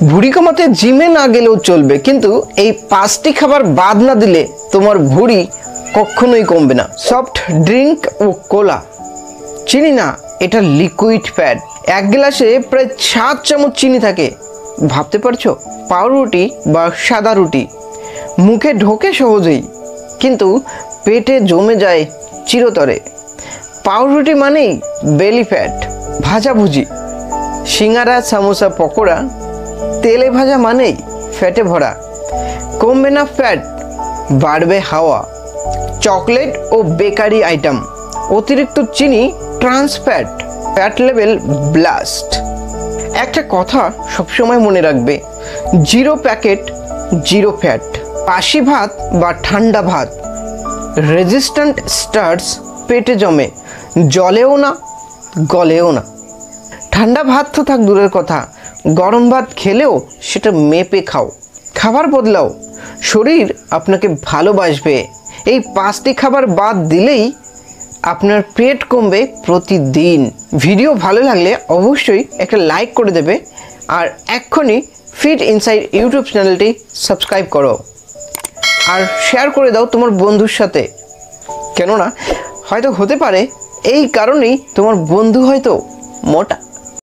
ভুঁড়ি কমাতে জিমে না গেলেও চলবে, কিন্তু এই 5টি খাবার বাদ না দিলে তোমার ভুঁড়ি কখনোই কমবে না। সফট ড্রিঙ্ক ও কোলা। চিনি না, এটা লিকুইড ফ্যাট। 1 গ্লাসে প্রায় 7 চামচ চিনি থাকে। ভাবতে পারছো? পাউরুটি বা সাদা রুটি মুখে ঢোকে সহজেই, কিন্তু পেটে জমে যায় চিরতরে। পাউরুটি মানেই বেলি ফ্যাট। ভাজাভুজি, সিঙ্গারা, সামোসা, পকোড়া তেলে ভাজা মানেই ফ্যাটে ভরা। কমবে না ফ্যাট, বাড়বে হাওয়া। চকলেট ও বেকারি আইটেম, অতিরিক্ত চিনি trans fat, fat level blast. একটা কথা সবসময় মনে রাখবে, 0 প্যাকেট 0 ফ্যাট। বাসি ভাত বা ঠান্ডা ভাত রেজিস্ট্যান্ট স্টার্চ পেটে জমে, জলেও না গলেও না। ঠান্ডা ভাত তো থাক দূরের কথা, গরম ভাত খেলেও সেটা মেপে খাও। খাবার বদলাও, শরীর আপনাকে ভালোবাসবে। এই 5টি খাবার বাদ দিলেই আপনার পেট কমবে প্রতিদিন। ভিডিও ভালো লাগলে অবশ্যই একটা লাইক করে দেবে, আর এক্ষুনি ফিট ইনসাইড ইউটিউব চ্যানেলটি সাবস্ক্রাইব করো আর শেয়ার করে দাও তোমার বন্ধুর সাথে। কেননা হয়তো হতে পারে এই কারণেই তোমার বন্ধু হয়তো মোটা।